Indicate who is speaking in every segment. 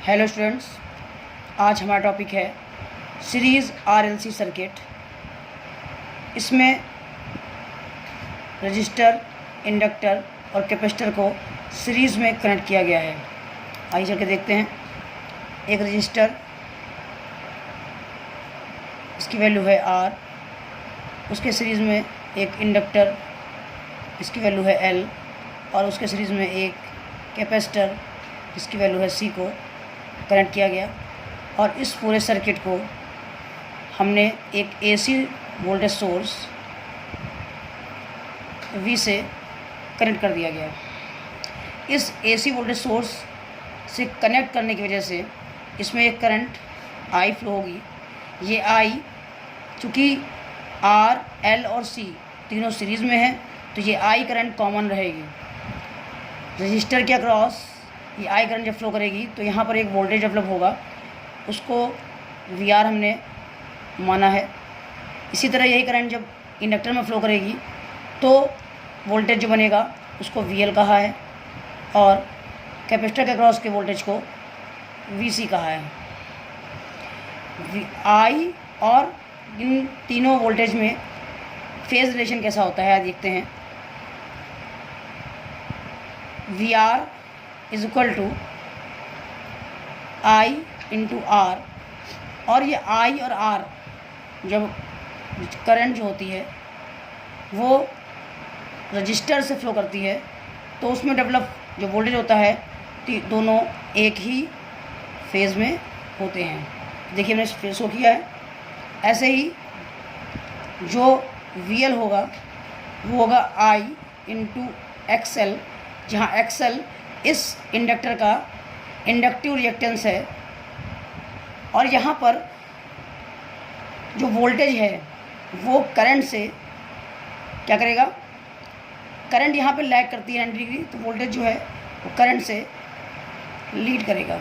Speaker 1: Hello students, आज हमारा topic है सीरीज़ आरएलसी सर्किट। इसमें रजिस्टर, इंडक्टर और कैपेसिटर को सीरीज़ में कनेक्ट किया गया है। आइए चल के देखते हैं। एक रजिस्टर, इसकी वैल्यू है R। उसके सीरीज़ में एक इंडक्टर, इसकी वैल्यू है L। और उसके सीरीज़ में एक कैपेसिटर, इसकी वैल्यू है C को कनेक्ट किया गया। और इस पूरे सर्किट को हमने एक AC वोल्टेज सोर्स V से कनेक्ट कर दिया गया। इस AC वोल्टेज सोर्स से कनेक्ट करने की वजह से इसमें एक करंट I फ्लो होगी। ये I चूँकि R, L और C तीनों सीरीज़ में है तो ये I करंट कॉमन रहेगी। रजिस्टर के अक्रॉस ये I करंट जब फ्लो करेगी तो यहाँ पर एक वोल्टेज डेवलप होगा, उसको VR हमने माना है। इसी तरह यही करंट जब इंडक्टर में फ्लो करेगी तो वोल्टेज जो बनेगा उसको VL कहा है और कैपेसिटर के अक्रॉस के वोल्टेज को VC कहा है। I और इन तीनों वोल्टेज में फेज़ रिलेशन कैसा होता है देखते हैं। VR is equal to I into R। और ये I और R जब करंट जो होती है वो रजिस्टर से फ्लो करती है तो उसमें डेवलप जो वोल्टेज होता है दोनों एक ही फेज़ में होते हैं। देखिए मैंने फेज़ शो किया है। ऐसे ही जो VL होगा वो होगा I इंटू XL, जहाँ XL इस इंडक्टर का इंडक्टिव रिएक्टेंस है। और यहाँ पर जो वोल्टेज है वो करंट से क्या करेगा, करंट यहाँ पे लैग करती है 90 डिग्री, तो वोल्टेज जो है वो करंट से लीड करेगा।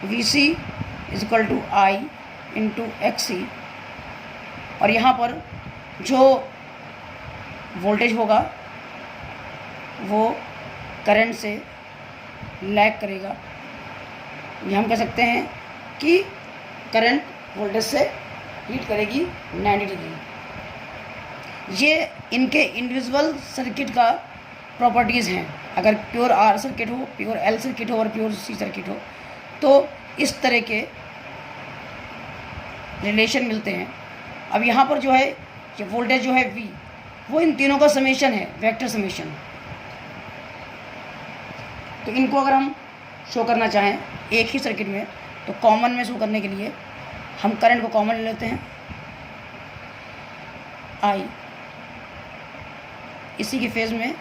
Speaker 1: VC is equal to I into XC। और यहाँ पर जो वोल्टेज होगा वो करंट से लैग करेगा। ये हम कह सकते हैं कि करंट वोल्टेज से लीड करेगी 90 डिग्री। ये इनके इंडिविजुअल सर्किट का प्रॉपर्टीज़ हैं। अगर प्योर R सर्किट हो, प्योर L सर्किट हो और प्योर C सर्किट हो तो इस तरह के रिलेशन मिलते हैं। अब यहाँ पर जो है ये वोल्टेज जो है V वो इन तीनों का समेशन है, वेक्टर समेशन। तो इनको अगर हम शो करना चाहें एक ही सर्किट में तो कॉमन में शो करने के लिए हम करंट को कॉमन ले लेते हैं I, इसी की फेज़ में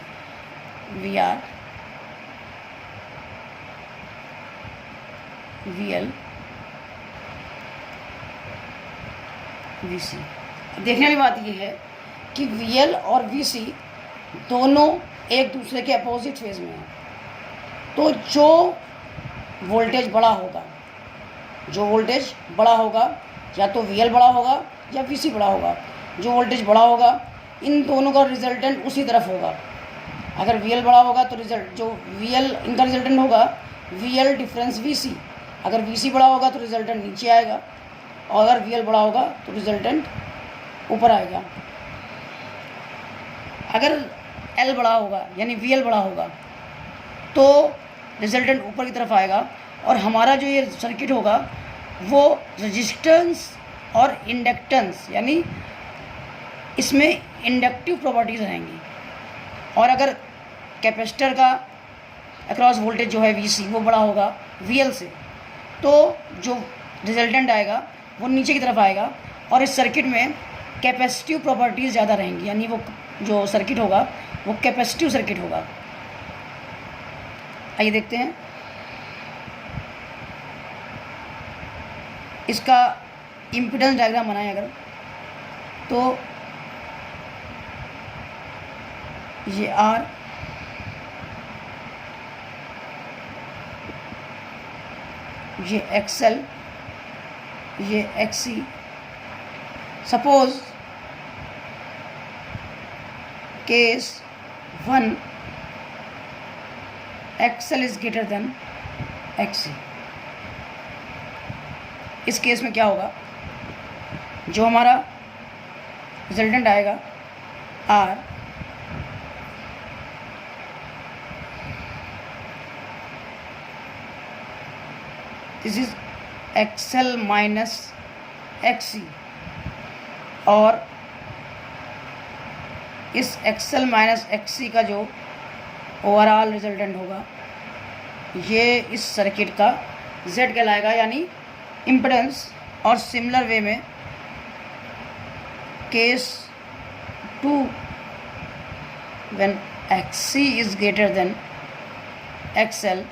Speaker 1: VR, VL, VC। देखने वाली बात यह है कि VL और VC दोनों एक दूसरे के अपोजिट फेज़ में हैं। तो जो वोल्टेज बड़ा होगा या तो VL बड़ा होगा या VC बड़ा होगा। जो वोल्टेज बड़ा होगा इन दोनों का रिजल्टेंट उसी तरफ होगा। अगर VL बड़ा होगा तो जो VL इनका रिजल्टेंट होगा VL डिफरेंस VC। अगर VC बड़ा होगा तो रिजल्टेंट नीचे आएगा और अगर VL बड़ा होगा तो रिजल्टेंट ऊपर आएगा। अगर L बड़ा होगा यानी VL बड़ा होगा तो रिजल्टेंट ऊपर की तरफ आएगा और हमारा जो ये सर्किट होगा वो रजिस्टेंस और इंडक्टेंस यानी इसमें इंडक्टिव प्रॉपर्टीज़ रहेंगी। और अगर कैपेसिटर का अक्रॉस वोल्टेज जो है VC वो बड़ा होगा VL से तो जो रिजल्टेंट आएगा वो नीचे की तरफ आएगा और इस सर्किट में कैपेसिटिव प्रॉपर्टीज़ ज़्यादा रहेंगी, यानी वो जो सर्किट होगा वो कैपेसिटिव सर्किट होगा। आइए देखते हैं इसका इम्पीडेंस डायग्राम बनाएं अगर तो ये R, ये XL, ये XC। Suppose case 1 XL is greater than XC. इस केस में क्या होगा, जो हमारा रिजल्टेंट आएगा R this is XL minus XC, और इस एक्सएल माइनस एक्सी का जो ओवरऑल रिजल्टेंट होगा ये इस सर्किट का Z कहलाएगा, यानी इम्पिडेंस। और सिमिलर वे में case 2 when XC is greater than XL,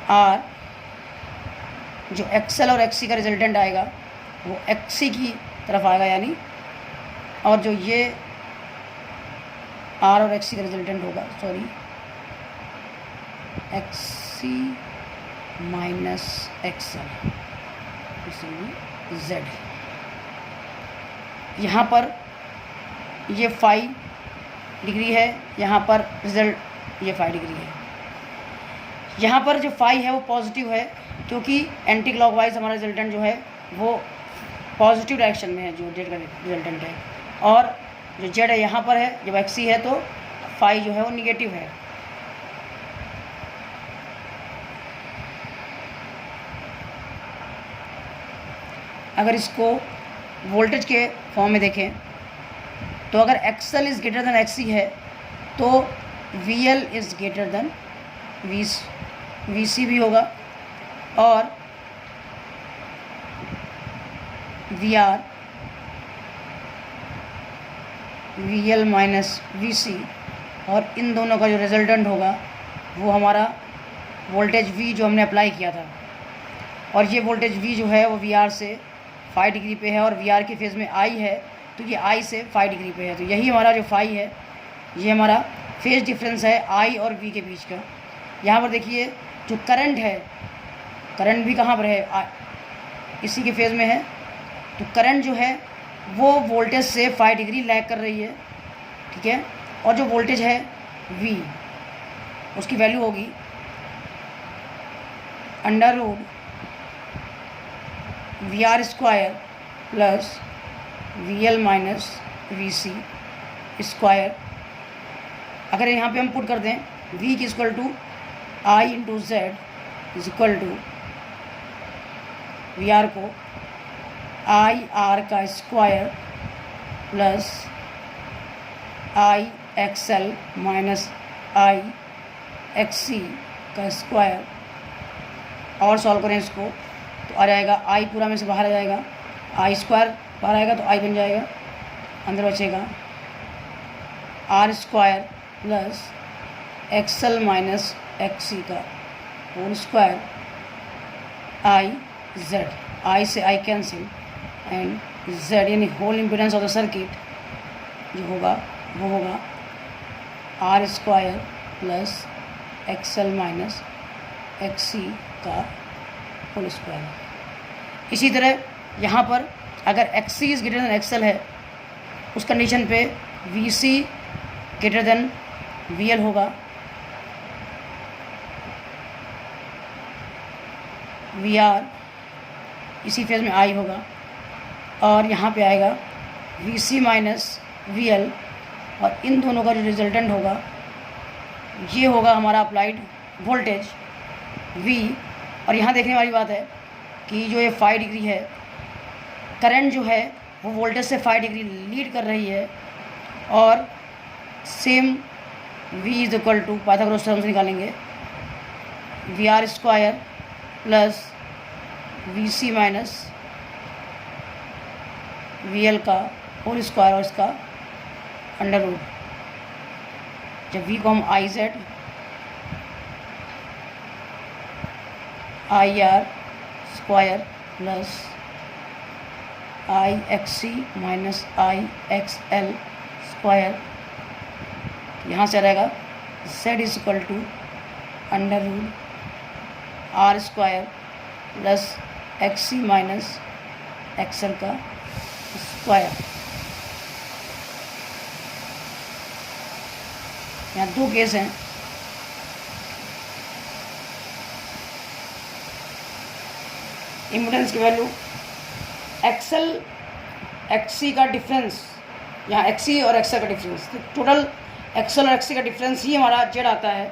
Speaker 1: R जो XL और XC का रिजल्टेंट आएगा वो XC की तरफ आएगा, यानी और जो ये R और XC का रिजल्टेंट होगा, sorry XC minus XL Z। यहाँ पर ये 5 डिग्री है, यहाँ पर रिजल्ट ये 5 डिग्री है। यहाँ पर जो 5 है वो पॉजिटिव है, क्योंकि एंटी क्लॉकवाइज हमारा रिजल्टेंट जो है वो पॉजिटिव डायरेक्शन में है, जो जेड का रिजल्टेंट है। और जो जेड है यहाँ पर है, जब एक्सी है तो 5 जो है वो निगेटिव है। अगर इसको वोल्टेज के फॉर्म में देखें तो अगर XL is greater than XC है तो VL is greater than VC भी होगा, और वीआर वीएल माइनस वीसी, और इन दोनों का जो रिजल्टेंट होगा वो हमारा वोल्टेज वी जो हमने अप्लाई किया था। और ये वोल्टेज वी जो है वो वीआर से 5 डिग्री पे है, और वीआर के फेज़ में आई है तो ये आई से 5 डिग्री पे है। तो यही हमारा जो 5 है ये हमारा फेज़ डिफरेंस है आई और वी के बीच का। यहाँ पर देखिए जो करंट है, करंट भी कहाँ पर है, इसी के फेज़ में है, तो करंट जो है वो वोल्टेज से 5 डिग्री लैग कर रही है, ठीक है। और जो वोल्टेज है V, उसकी वैल्यू होगी under root VR square plus VL minus VC square. अगर यहाँ पे हम पुट कर दें V की equal to I into Z is equal to VR को IR का square plus IXL minus IXC का स्क्वायर, और सॉल्व करें इसको तो आ जाएगा I पूरा में से बाहर आ जाएगा, I स्क्वायर बाहर आएगा तो I बन जाएगा, अंदर बचेगा R square plus XL minus XC का होल स्क्वायर IZ, I से I कैंसिल, एंड Z यानी whole impedance of the circuit जो होगा वो होगा R square plus XL minus XC का होल स्क्वायर। इसी तरह यहाँ पर अगर XC is greater than XL है, उस कंडीशन पे VC ग्रेटर देन VL होगा, VR इसी फेज में I होगा, और यहाँ पे आएगा VC माइनस VL, और इन दोनों का जो रिजल्टेंट होगा ये होगा हमारा अप्लाइड वोल्टेज V। और यहाँ देखने वाली बात है कि जो ये 5 डिग्री है, करंट जो है वो वोल्टेज से 5 डिग्री लीड कर रही है, और same V is equal to Pythagoras theorem से निकालेंगे VR square plus VC minus VL का होल स्क्वायर और इसका अंडर रूट। जब V को हम IZ IR square plus IXC minus IXL square, यहाँ से रहेगा Z is equal to under root R square plus XC minus XL का स्क्वायर। यहाँ दो केस हैं। इम्पीडेंस की वैल्यू एक्सएल एक्सी का डिफरेंस, यहाँ एक्सी और एक्सएल का डिफरेंस, तो टोटल एक्सएल और एक्सी का डिफरेंस ही हमारा जेड आता है।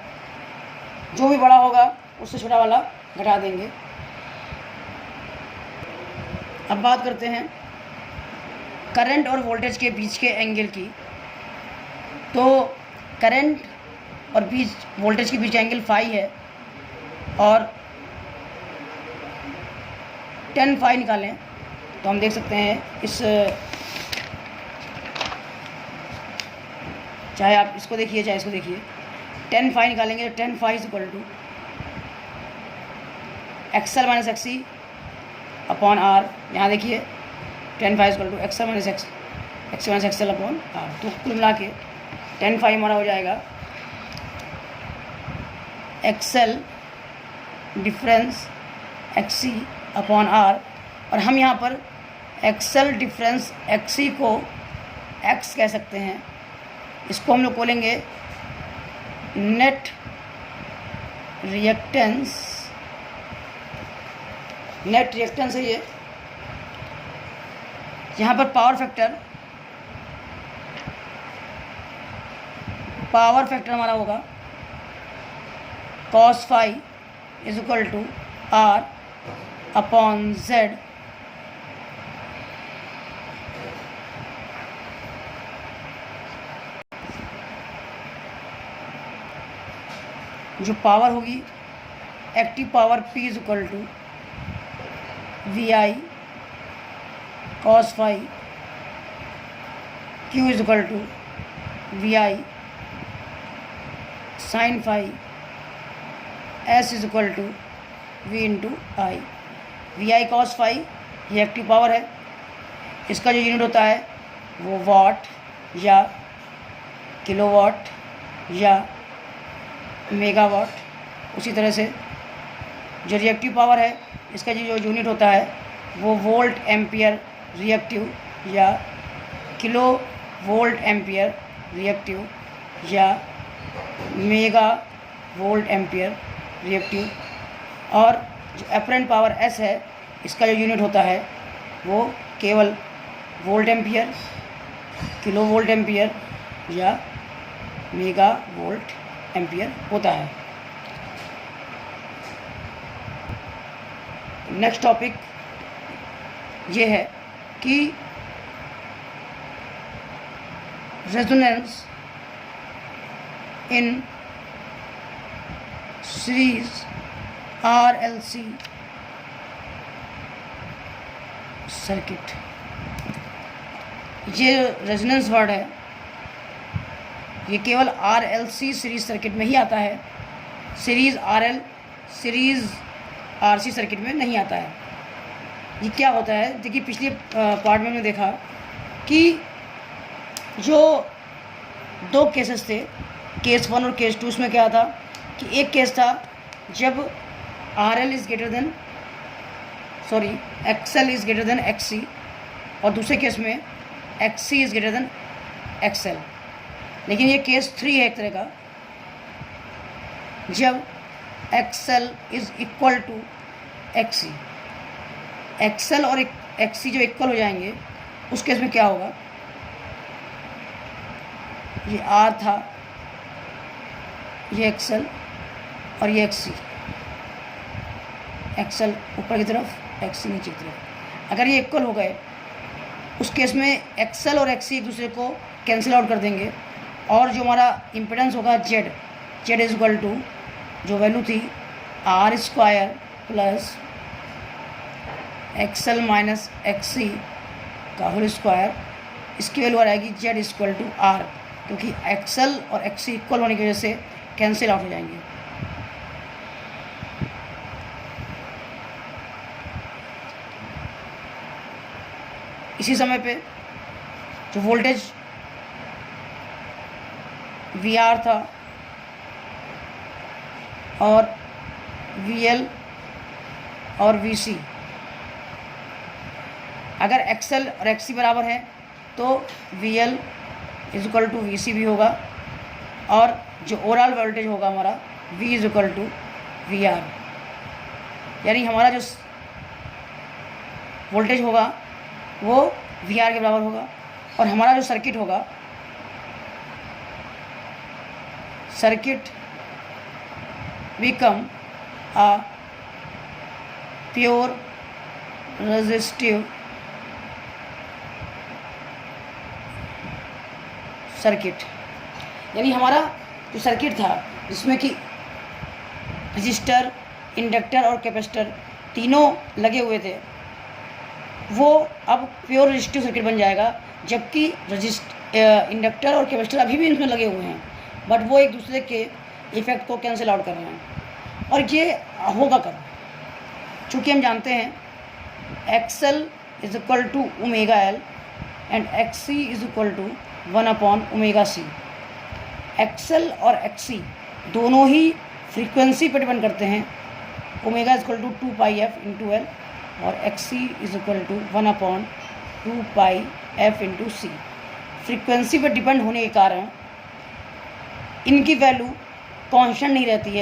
Speaker 1: जो भी बड़ा होगा उससे छोटा वाला घटा देंगे। अब बात करते हैं करंट और वोल्टेज के बीच के एंगल की। तो करंट और वोल्टेज के बीच एंगल फाई है, और 10 फाई निकालें तो हम देख सकते हैं इस, चाहे आप इसको देखिए चाहे इसको देखिए, 10 फाई निकालेंगे तो 10 phi is equal to XL minus XC upon R. यहाँ देखिए 10 phi is equal to XL minus XL upon R. तो कुल मिला के 10 फाई हमारा हो जाएगा XL difference XC upon R, और हम यहाँ पर एक्सएल डिफरेंस एक्सी को एक्स कह सकते हैं। इसको हम लोग बोलेंगे नेट रिएक्टेंस। नेट रिएक्टेंस है ये। यहाँ पर पावर फैक्टर हमारा होगा cos phi is equal to R upon Z जो पावर होगी active power P is equal to V I cos phi, Q is equal to V I sine phi, S is equal to V into I. V I cos phi ये active power है। इसका जो unit होता है वो वाट या kilowatt या megawatt. उसी तरह से जो रिएक्टिव पावर है इसका जो यूनिट होता है वो वोल्ट एम्पियर रिएक्टिव या किलो वोल्ट एम्पियर रिएक्टिव या मेगा वोल्ट एम्पियर रिएक्टिव। और जो अपरेंट पावर एस है इसका जो यूनिट होता है वो केवल volt ampere, kilo volt ampere या मेगा वोल्ट एम्पियर होता है। नेक्स्ट टॉपिक ये है कि resonance in series RLC circuit. ये रेजोनेंस वर्ड है, ये केवल RLC सीरीज सर्किट में ही आता है। सीरीज RC सर्किट में नहीं आता है। ये क्या होता है, देखिए पिछले पार्ट में हमने देखा कि जो दो केसेस थे, केस 1 और केस 2, उसमें क्या था कि एक केस था जब RL is greater than XL is greater then XC, और दूसरे केस में XC is greater than XL। लेकिन ये केस 3 है एक तरह का, जब XL is equal to XC। XL और XC जो इक्वल हो जाएंगे उस केस में क्या होगा, ये R था, ये XL और ये XC, XL ऊपर की तरफ XC नीचे की तरफ। अगर ये इक्वल हो गए उस केस में XL और XC एक दूसरे को कैंसिल आउट कर देंगे, और जो हमारा इम्पिडेंस होगा Z इज इक्वल टू जो वैल्यू थी R square plus XL minus XC का होल स्क्वायर, इसकी वैल्यू आ जाएगी Z is equal to R, क्योंकि XL और XC इक्वल होने की वजह से कैंसिल आउट हो जाएंगे। इसी समय पे जो वोल्टेज VR था और VL और VC, अगर XL और XC बराबर है तो VL is equal to VC भी होगा, और जो ओवरऑल वोल्टेज होगा हमारा V is equal to V R, यानी हमारा जो वोल्टेज होगा वो वी आर के बराबर होगा और हमारा जो सर्किट होगा, circuit become a pure resistive circuit, यानी हमारा जो सर्किट था जिसमें कि रजिस्टर, इंडक्टर और कैपेसिटर तीनों लगे हुए थे, वो अब प्योर रेजिस्टिव सर्किट बन जाएगा, जबकि इंडक्टर और कैपेसिटर अभी भी इसमें लगे हुए हैं, बट वो एक दूसरे के इफेक्ट को कैंसिल आउट कर रहे हैं। और ये होगा कब? चूँकि हम जानते हैं X L is equal to omega L and X C is equal to 1/ओमेगा सी। एक्सएल और एक्सी दोनों ही फ्रीक्वेंसी पर डिपेंड करते हैं। Omega is equal to 2πf into L और X C is equal to 1/2πf into C. Frequency पर depend होने के कारण इनकी वैल्यू कांस्टेंट नहीं रहती है,